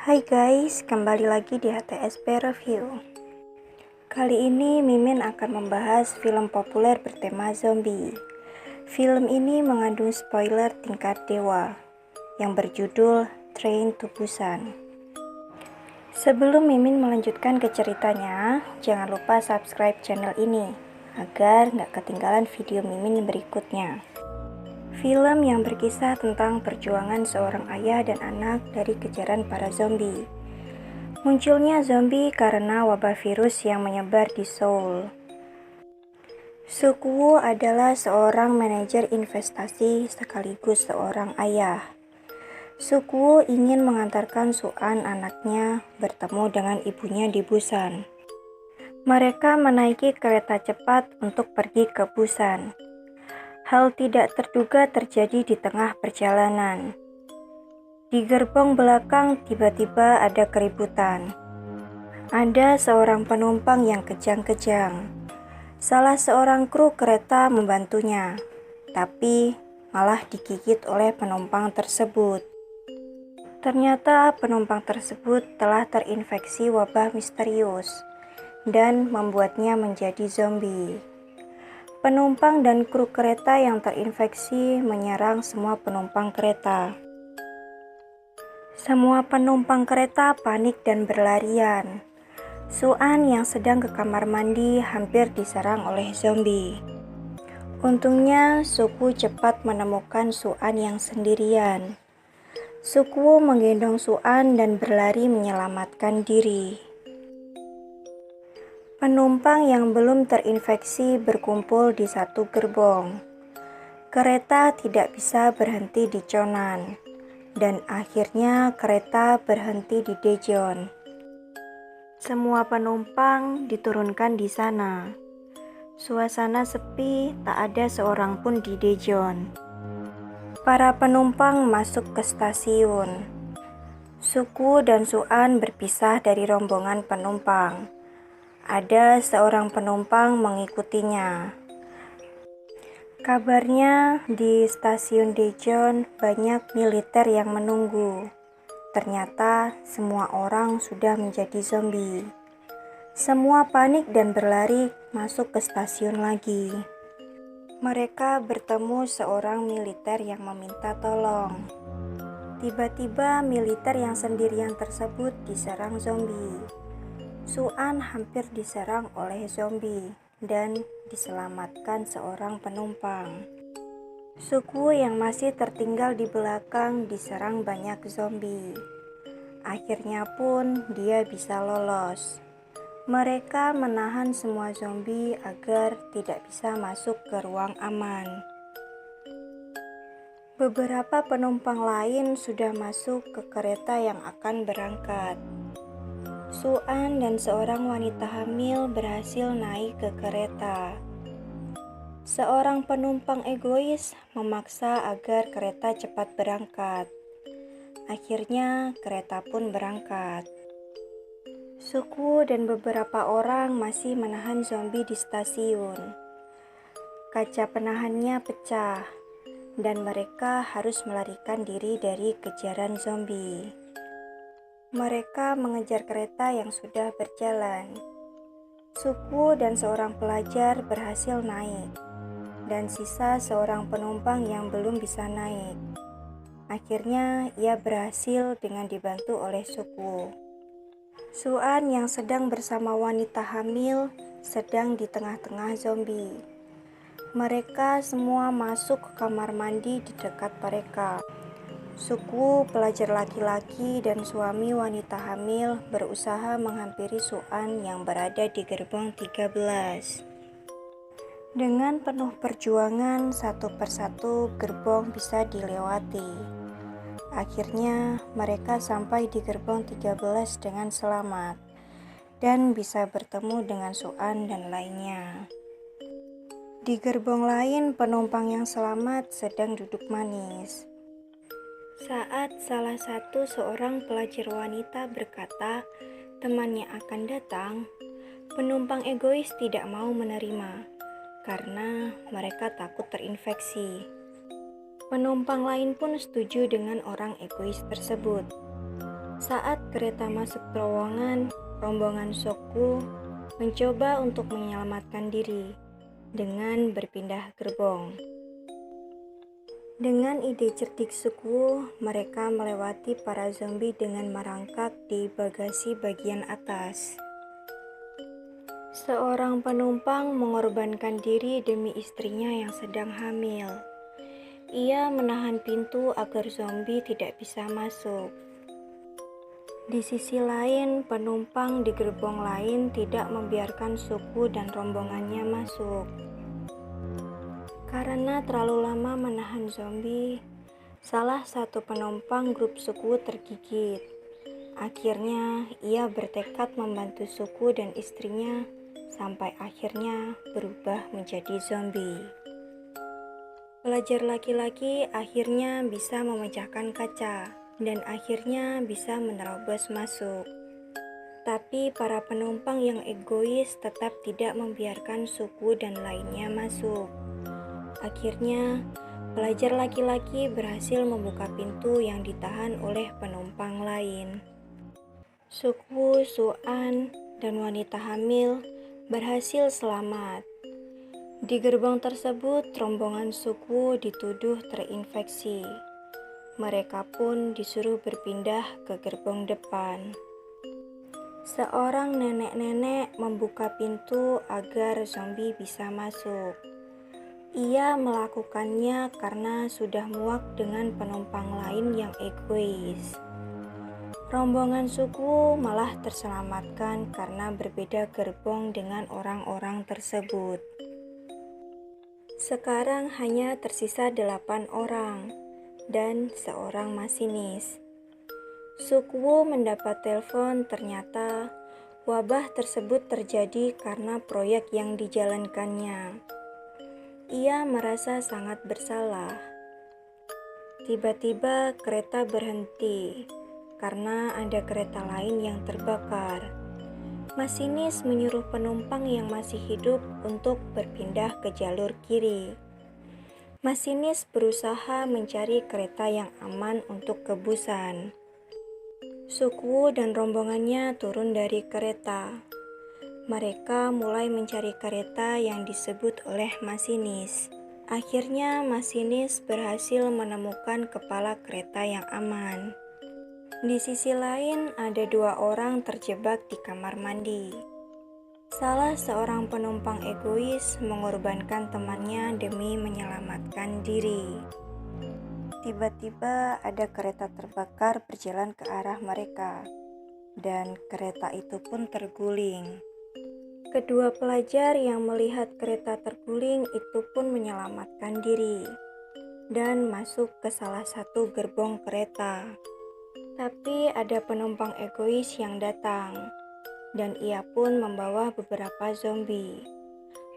Hai guys, kembali lagi di HTSP Review. Kali ini Mimin akan membahas film populer bertema zombie. Film ini mengandung spoiler tingkat dewa yang berjudul Train to Busan. Sebelum Mimin melanjutkan ke ceritanya, jangan lupa subscribe channel ini agar nggak ketinggalan video Mimin berikutnya. Film yang berkisah tentang perjuangan seorang ayah dan anak dari kejaran para zombie. Munculnya zombie karena wabah virus yang menyebar di Seoul. Suk-woo adalah seorang manajer investasi sekaligus seorang ayah. Suk-woo ingin mengantarkan Su-an anaknya bertemu dengan ibunya di Busan. Mereka menaiki kereta cepat untuk pergi ke Busan. Hal tidak terduga terjadi di tengah perjalanan. Di gerbong belakang tiba-tiba ada keributan. Ada seorang penumpang yang kejang-kejang. Salah seorang kru kereta membantunya, tapi malah digigit oleh penumpang tersebut. Ternyata penumpang tersebut telah terinfeksi wabah misterius dan membuatnya menjadi zombie. Penumpang dan kru kereta yang terinfeksi menyerang semua penumpang kereta. Semua penumpang kereta panik dan berlarian. Su-an yang sedang ke kamar mandi hampir diserang oleh zombie. Untungnya Suk-woo cepat menemukan Su-an yang sendirian. Suk-woo menggendong Su-an dan berlari menyelamatkan diri. Penumpang yang belum terinfeksi berkumpul di satu gerbong. Kereta tidak bisa berhenti di Cheonan, dan akhirnya kereta berhenti di Daejeon. Semua penumpang diturunkan di sana. Suasana sepi, tak ada seorang pun di Daejeon. Para penumpang masuk ke stasiun. Suk-woo dan Su-an berpisah dari rombongan penumpang. Ada seorang penumpang mengikutinya. Kabarnya di stasiun Daejeon banyak militer yang menunggu. Ternyata semua orang sudah menjadi zombie. Semua panik dan berlari masuk ke stasiun lagi. Mereka bertemu seorang militer yang meminta tolong. Tiba-tiba militer yang sendirian tersebut diserang zombie. Su-an hampir diserang oleh zombie dan diselamatkan seorang penumpang. Suk-woo yang masih tertinggal di belakang diserang banyak zombie. Akhirnya pun dia bisa lolos. Mereka menahan semua zombie agar tidak bisa masuk ke ruang aman. Beberapa penumpang lain sudah masuk ke kereta yang akan berangkat. Su-an dan seorang wanita hamil berhasil naik ke kereta. Seorang penumpang egois memaksa agar kereta cepat berangkat. Akhirnya kereta pun berangkat. Suk-woo dan beberapa orang masih menahan zombie di stasiun. Kaca penahannya pecah dan mereka harus melarikan diri dari kejaran zombie. Mereka mengejar kereta yang sudah berjalan. Suk-woo dan seorang pelajar berhasil naik, dan sisa seorang penumpang yang belum bisa naik. Akhirnya ia berhasil dengan dibantu oleh Suk-woo. Su-an yang sedang bersama wanita hamil sedang di tengah-tengah zombie. Mereka semua masuk ke kamar mandi di dekat mereka. Suk-woo, pelajar laki-laki dan suami wanita hamil berusaha menghampiri Su-an yang berada di gerbong 13. Dengan penuh perjuangan, satu persatu gerbong bisa dilewati. Akhirnya mereka sampai di gerbong 13 dengan selamat dan bisa bertemu dengan Su-an dan lainnya. Di gerbong lain, penumpang yang selamat sedang duduk manis. Saat salah satu seorang pelajar wanita berkata temannya akan datang, penumpang egois tidak mau menerima karena mereka takut terinfeksi. Penumpang lain pun setuju dengan orang egois tersebut. Saat kereta masuk terowongan, rombongan Sokwu mencoba untuk menyelamatkan diri dengan berpindah gerbong. Dengan ide cerdik Sokwu, mereka melewati para zombie dengan merangkak di bagasi bagian atas. Seorang penumpang mengorbankan diri demi istrinya yang sedang hamil. Ia menahan pintu agar zombie tidak bisa masuk. Di sisi lain, penumpang di gerbong lain tidak membiarkan Sokwu dan rombongannya masuk. Karena terlalu lama menahan zombie, salah satu penumpang grup Sokwu tergigit. Akhirnya, ia bertekad membantu Sokwu dan istrinya sampai akhirnya berubah menjadi zombie. Pelajar laki-laki akhirnya bisa memecahkan kaca dan akhirnya bisa menerobos masuk. Tapi para penumpang yang egois tetap tidak membiarkan Sokwu dan lainnya masuk. Akhirnya, pelajar laki-laki berhasil membuka pintu yang ditahan oleh penumpang lain. Sokwu, Su-an, dan wanita hamil berhasil selamat. Di gerbong tersebut, rombongan Sokwu dituduh terinfeksi. Mereka pun disuruh berpindah ke gerbong depan. Seorang nenek-nenek membuka pintu agar zombie bisa masuk. Ia melakukannya karena sudah muak dengan penumpang lain yang egois. Rombongan Sokwu malah terselamatkan karena berbeda gerbong dengan orang-orang tersebut. Sekarang hanya tersisa 8 orang dan seorang masinis. Sokwu mendapat telepon, ternyata wabah tersebut terjadi karena proyek yang dijalankannya. Ia merasa sangat bersalah. Tiba-tiba kereta berhenti karena ada kereta lain yang terbakar. Masinis menyuruh penumpang yang masih hidup untuk berpindah ke jalur kiri. Masinis berusaha mencari kereta yang aman untuk ke Busan. Sokwu dan rombongannya turun dari kereta. Mereka mulai mencari kereta yang disebut oleh masinis. Akhirnya masinis berhasil menemukan kepala kereta yang aman. Di sisi lain ada 2 orang terjebak di kamar mandi. Salah seorang penumpang egois mengorbankan temannya demi menyelamatkan diri. Tiba-tiba ada kereta terbakar berjalan ke arah mereka, dan kereta itu pun terguling. Kedua pelajar yang melihat kereta terguling itu pun menyelamatkan diri dan masuk ke salah satu gerbong kereta. Tapi ada penumpang egois yang datang, dan ia pun membawa beberapa zombie.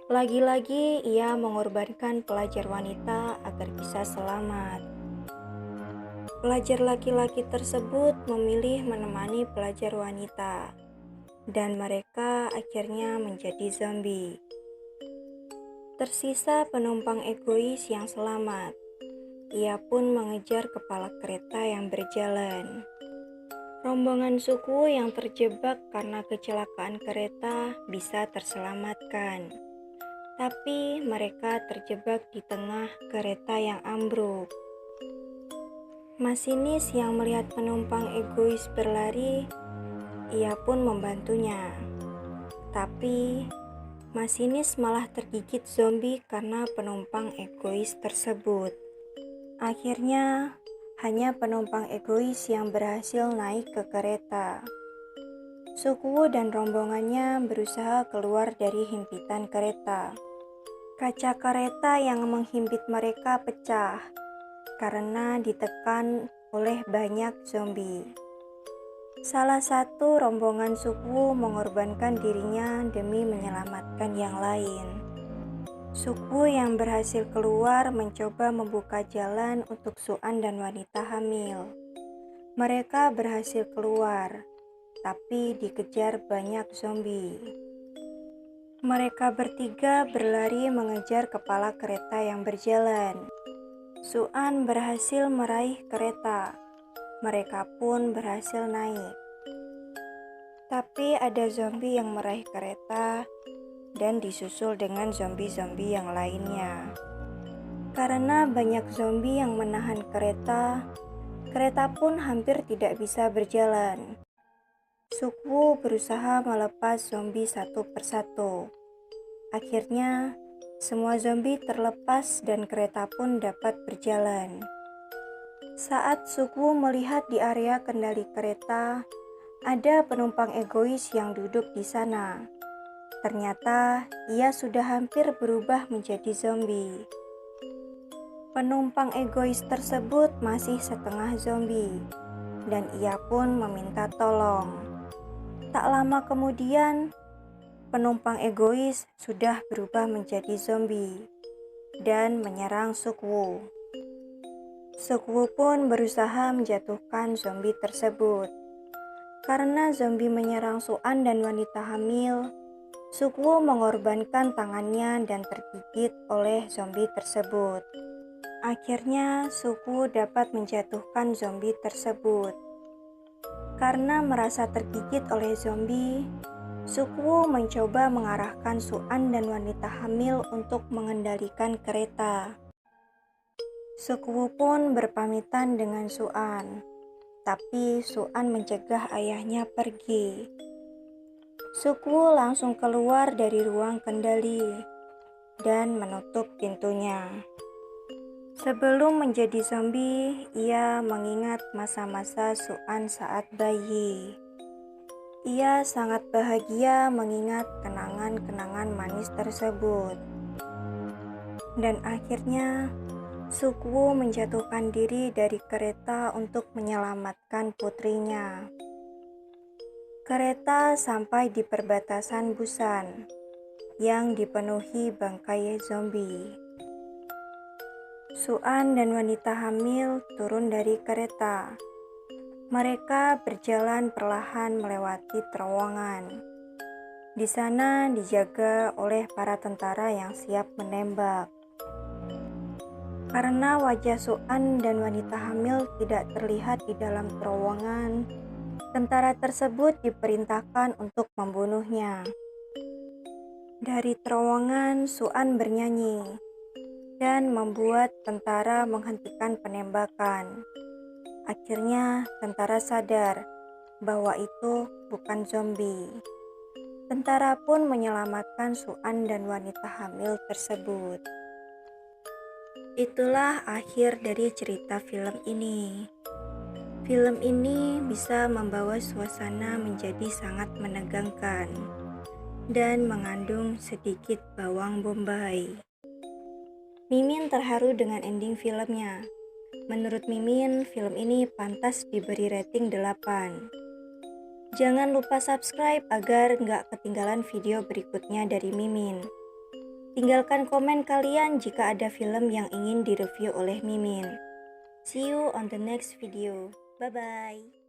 Lagi-lagi ia mengorbankan pelajar wanita agar bisa selamat. Pelajar laki-laki tersebut memilih menemani pelajar wanita, dan mereka akhirnya menjadi zombie. Tersisa penumpang egois yang selamat. Ia pun mengejar kepala kereta yang berjalan. Rombongan Sokwu yang terjebak karena kecelakaan kereta bisa terselamatkan. Tapi mereka terjebak di tengah kereta yang ambruk. Masinis yang melihat penumpang egois berlari, ia pun membantunya. Tapi masinis malah tergigit zombie karena penumpang egois tersebut. Akhirnya hanya penumpang egois yang berhasil naik ke kereta. Sokwu dan rombongannya berusaha keluar dari himpitan kereta. Kaca kereta yang menghimpit mereka pecah karena ditekan oleh banyak zombie. Salah satu rombongan Sokwu mengorbankan dirinya demi menyelamatkan yang lain. Sokwu yang berhasil keluar mencoba membuka jalan untuk Su-an dan wanita hamil. Mereka berhasil keluar, tapi dikejar banyak zombie. Mereka bertiga berlari mengejar kepala kereta yang berjalan. Su-an berhasil meraih kereta, Mereka pun berhasil naik. Tapi ada zombie yang meraih kereta dan disusul dengan zombie-zombie yang lainnya. Karena banyak zombie yang menahan kereta, kereta pun hampir tidak bisa berjalan. Sukwu berusaha melepas zombie satu persatu. Akhirnya, semua zombie terlepas dan kereta pun dapat berjalan. Saat Sukwu melihat di area kendali kereta, ada penumpang egois yang duduk di sana. Ternyata ia sudah hampir berubah menjadi zombie. Penumpang egois tersebut masih setengah zombie, dan ia pun meminta tolong. Tak lama kemudian, penumpang egois sudah berubah menjadi zombie dan menyerang Sukwu. Sukwu pun berusaha menjatuhkan zombie tersebut. Karena zombie menyerang Suan dan wanita hamil, Sukwu mengorbankan tangannya dan tergigit oleh zombie tersebut. Akhirnya, Sukwu dapat menjatuhkan zombie tersebut. Karena merasa tergigit oleh zombie, Sukwu mencoba mengarahkan Suan dan wanita hamil untuk mengendalikan kereta. Sukwu pun berpamitan dengan Suan, tapi Suan mencegah ayahnya pergi. Sukwu langsung keluar dari ruang kendali dan menutup pintunya. Sebelum menjadi zombie, ia mengingat masa-masa Suan saat bayi. Ia sangat bahagia mengingat kenangan-kenangan manis tersebut. Dan akhirnya, Sukwu menjatuhkan diri dari kereta untuk menyelamatkan putrinya. Kereta sampai di perbatasan Busan yang dipenuhi bangkai zombie. Suan dan wanita hamil turun dari kereta. Mereka berjalan perlahan melewati terowongan. Di sana dijaga oleh para tentara yang siap menembak. Karena wajah Suan dan wanita hamil tidak terlihat di dalam terowongan, tentara tersebut diperintahkan untuk membunuhnya. Dari terowongan, Suan bernyanyi dan membuat tentara menghentikan penembakan. Akhirnya, tentara sadar bahwa itu bukan zombie. Tentara pun menyelamatkan Suan dan wanita hamil tersebut. Itulah akhir dari cerita film ini. Film ini bisa membawa suasana menjadi sangat menegangkan dan mengandung sedikit bawang bombay. Mimin terharu dengan ending filmnya. Menurut Mimin, film ini pantas diberi rating 8. Jangan lupa subscribe agar nggak ketinggalan video berikutnya dari Mimin. Tinggalkan komen kalian jika ada film yang ingin direview oleh Mimin. See you on the next video. Bye-bye.